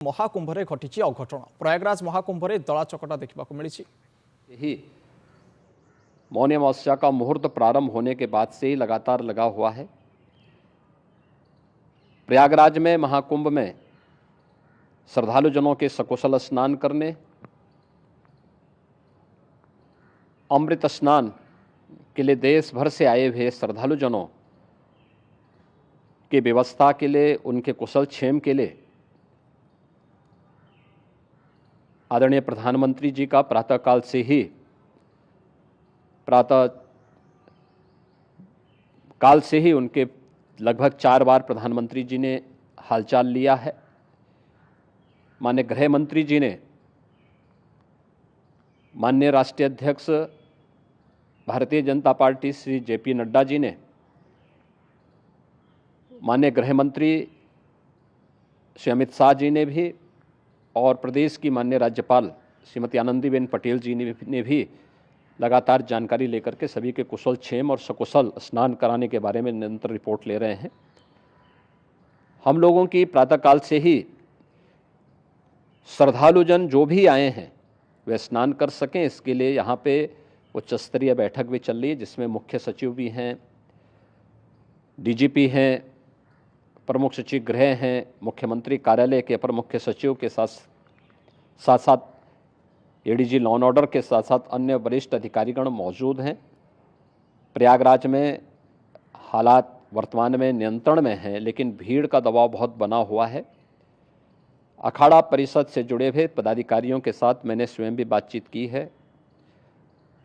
महाकुंभरे घटी अघटन प्रयागराज महाकुंभरे दला चकटा देखा मिली। यही मौनी अमावस्या का मुहूर्त प्रारंभ होने के बाद से ही लगातार लगा हुआ है। प्रयागराज में महाकुंभ में श्रद्धालुजनों के सकुशल स्नान करने, अमृत स्नान के लिए देश भर से आए हुए श्रद्धालुजनों की व्यवस्था के लिए, उनके कुशल क्षेम के लिए आदरणीय प्रधानमंत्री जी का प्रातःकाल से ही उनके लगभग 4 बार प्रधानमंत्री जी ने हालचाल लिया है। माननीय गृह मंत्री जी ने, माननीय राष्ट्रीय अध्यक्ष भारतीय जनता पार्टी श्री जेपी नड्डा जी ने, माननीय गृह मंत्री श्री अमित शाह जी ने भी, और प्रदेश की माननीय राज्यपाल श्रीमती आनंदीबेन पटेल जी ने भी लगातार जानकारी लेकर के सभी के कुशल क्षेम और सकुशल स्नान कराने के बारे में निरंतर रिपोर्ट ले रहे हैं। हम लोगों की प्रातःकाल से ही श्रद्धालुजन जो भी आए हैं वे स्नान कर सकें, इसके लिए यहाँ पे उच्च स्तरीय बैठक भी चल रही है, जिसमें मुख्य सचिव भी हैं, डीजीपी हैं, प्रमुख सचिव गृह हैं, मुख्यमंत्री कार्यालय के अपर मुख्य सचिव के साथ एडीजी लॉ एंड ऑर्डर के साथ साथ अन्य वरिष्ठ अधिकारीगण मौजूद हैं। प्रयागराज में हालात वर्तमान में नियंत्रण में हैं, लेकिन भीड़ का दबाव बहुत बना हुआ है। अखाड़ा परिषद से जुड़े हुए पदाधिकारियों के साथ मैंने स्वयं भी बातचीत की है।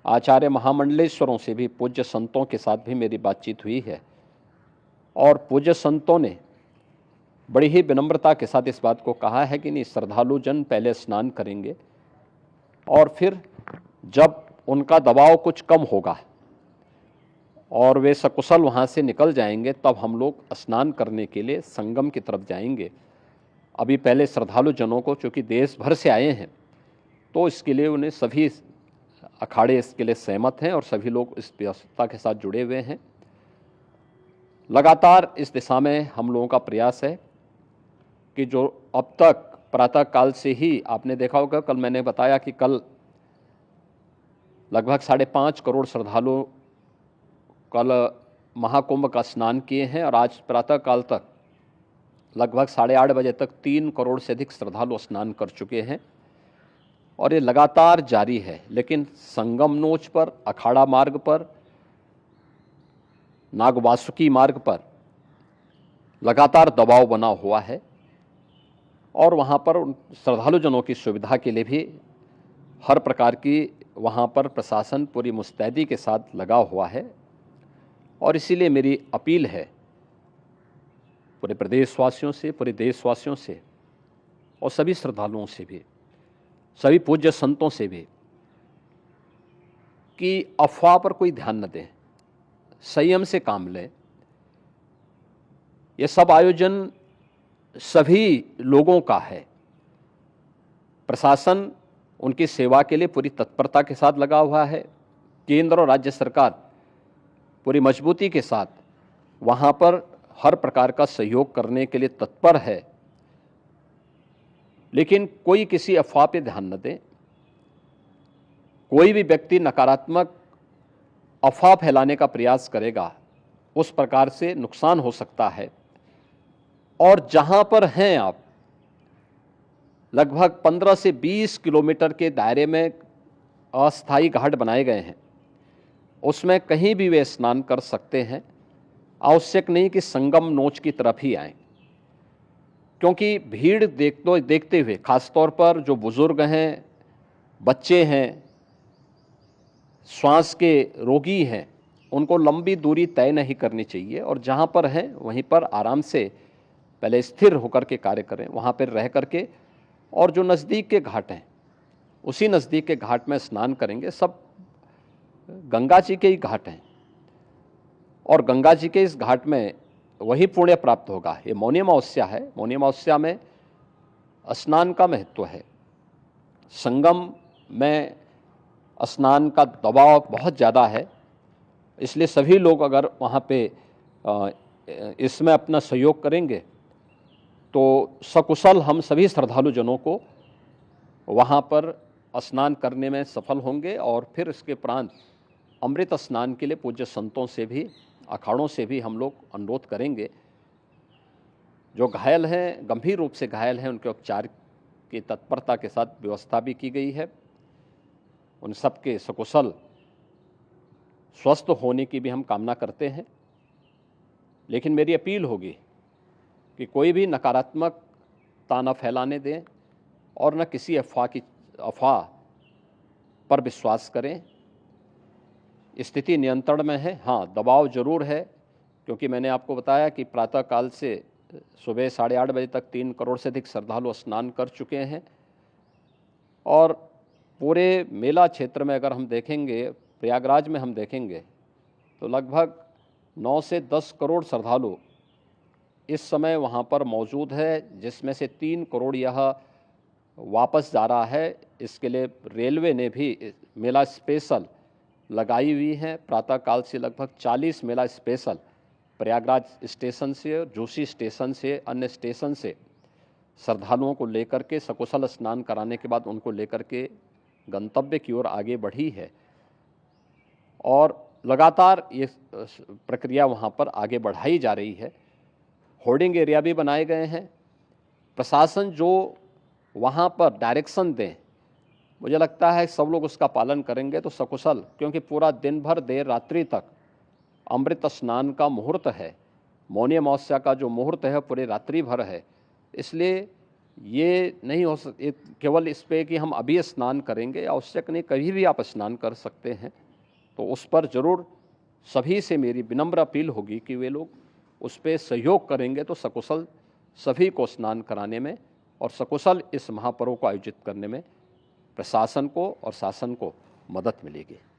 आचार्य महामंडलेश्वरों से भी, पूज्य संतों के साथ भी मेरी बातचीत हुई है, और पूज्य संतों ने बड़ी ही विनम्रता के साथ इस बात को कहा है कि नहीं, श्रद्धालु जन पहले स्नान करेंगे और फिर जब उनका दबाव कुछ कम होगा और वे सकुशल वहाँ से निकल जाएंगे, तब हम लोग स्नान करने के लिए संगम की तरफ जाएंगे। अभी पहले श्रद्धालु जनों को, चूँकि देश भर से आए हैं, तो इसके लिए उन्हें सभी अखाड़े इसके लिए सहमत हैं और सभी लोग इस व्यवस्था के साथ जुड़े हुए हैं। लगातार इस दिशा में हम लोगों का प्रयास है कि जो अब तक प्रातःकाल से ही आपने देखा होगा, कल मैंने बताया कि कल लगभग 5.5 करोड़ श्रद्धालु कल महाकुंभ का स्नान किए हैं, और आज प्रातःकाल तक लगभग 8:30 बजे तक 3 करोड़ से अधिक श्रद्धालु स्नान कर चुके हैं, और ये लगातार जारी है। लेकिन संगम नोच पर, अखाड़ा मार्ग पर, नागवासुकी मार्ग पर लगातार दबाव बना हुआ है, और वहाँ पर श्रद्धालुजनों की सुविधा के लिए भी हर प्रकार की वहाँ पर प्रशासन पूरी मुस्तैदी के साथ लगा हुआ है। और इसीलिए मेरी अपील है पूरे प्रदेशवासियों से, पूरे देशवासियों से, और सभी श्रद्धालुओं से भी, सभी पूज्य संतों से भी, कि अफवाह पर कोई ध्यान न दें, संयम से काम लें। ये सब आयोजन सभी लोगों का है। प्रशासन उनकी सेवा के लिए पूरी तत्परता के साथ लगा हुआ है। केंद्र और राज्य सरकार पूरी मजबूती के साथ वहाँ पर हर प्रकार का सहयोग करने के लिए तत्पर है। लेकिन कोई किसी अफवाह पे ध्यान न दें। कोई भी व्यक्ति नकारात्मक अफवाह फैलाने का प्रयास करेगा, उस प्रकार से नुकसान हो सकता है। और जहां पर हैं आप, लगभग 15 से 20 किलोमीटर के दायरे में अस्थायी घाट बनाए गए हैं, उसमें कहीं भी वे स्नान कर सकते हैं। आवश्यक नहीं कि संगम नोच की तरफ ही आएं, क्योंकि भीड़ देखते हुए, खासतौर पर जो बुजुर्ग हैं, बच्चे हैं, श्वास के रोगी हैं, उनको लंबी दूरी तय नहीं करनी चाहिए, और जहाँ पर हैं वहीं पर आराम से पहले स्थिर होकर के कार्य करें, वहाँ पर रह करके, और जो नज़दीक के घाट हैं उसी नज़दीक के घाट में स्नान करेंगे। सब गंगा जी के ही घाट हैं, और गंगा जी के इस घाट में वही पुण्य प्राप्त होगा। ये मौनी अमावस्या है, मौनी अमावस्या में स्नान का महत्व है। संगम में स्नान का दबाव बहुत ज़्यादा है, इसलिए सभी लोग अगर वहाँ पे इसमें अपना सहयोग करेंगे तो सकुशल हम सभी श्रद्धालु जनों को वहाँ पर स्नान करने में सफल होंगे और फिर इसके उपरांत अमृत स्नान के लिए पूज्य संतों से भी, अखाड़ों से भी हम लोग अनुरोध करेंगे। जो घायल हैं, गंभीर रूप से घायल हैं, उनके उपचार की तत्परता के साथ व्यवस्था भी की गई है। उन सबके सकुशल स्वस्थ होने की भी हम कामना करते हैं। लेकिन मेरी अपील होगी कि कोई भी नकारात्मकता न फैलाने दें और न किसी अफवाह पर विश्वास करें। स्थिति नियंत्रण में है। हाँ, दबाव जरूर है, क्योंकि मैंने आपको बताया कि प्रातःकाल से सुबह 8:30 बजे तक 3 करोड़ से अधिक श्रद्धालु स्नान कर चुके हैं और पूरे मेला क्षेत्र में अगर हम देखेंगे, प्रयागराज में हम देखेंगे तो लगभग 9 से 10 करोड़ श्रद्धालु इस समय वहाँ पर मौजूद है, जिसमें से 3 करोड़ यह वापस जा रहा है। इसके लिए रेलवे ने भी मेला स्पेशल लगाई हुई है। प्रातःकाल से लगभग 40 मेला स्पेशल प्रयागराज स्टेशन से, जोशी स्टेशन से, अन्य स्टेशन से श्रद्धालुओं को लेकर के सकुशल स्नान कराने के बाद उनको लेकर के गंतव्य की ओर आगे बढ़ी है और लगातार ये प्रक्रिया वहाँ पर आगे बढ़ाई जा रही है। होर्डिंग एरिया भी बनाए गए हैं। प्रशासन जो वहाँ पर डायरेक्शन दें, मुझे लगता है सब लोग उसका पालन करेंगे तो सकुशल, क्योंकि पूरा दिन भर देर रात्रि तक अमृत स्नान का मुहूर्त है। मौनी अमावस्या का जो मुहूर्त है पूरे रात्रि भर है। इसलिए ये नहीं हो केवल इस पे कि हम अभी स्नान करेंगे, आवश्यक नहीं, कभी भी आप स्नान कर सकते हैं। तो उस पर ज़रूर सभी से मेरी विनम्र अपील होगी कि वे लोग उस पर सहयोग करेंगे तो सकुशल सभी को स्नान कराने में और सकुशल इस महापर्व को आयोजित करने में प्रशासन को और शासन को मदद मिलेगी।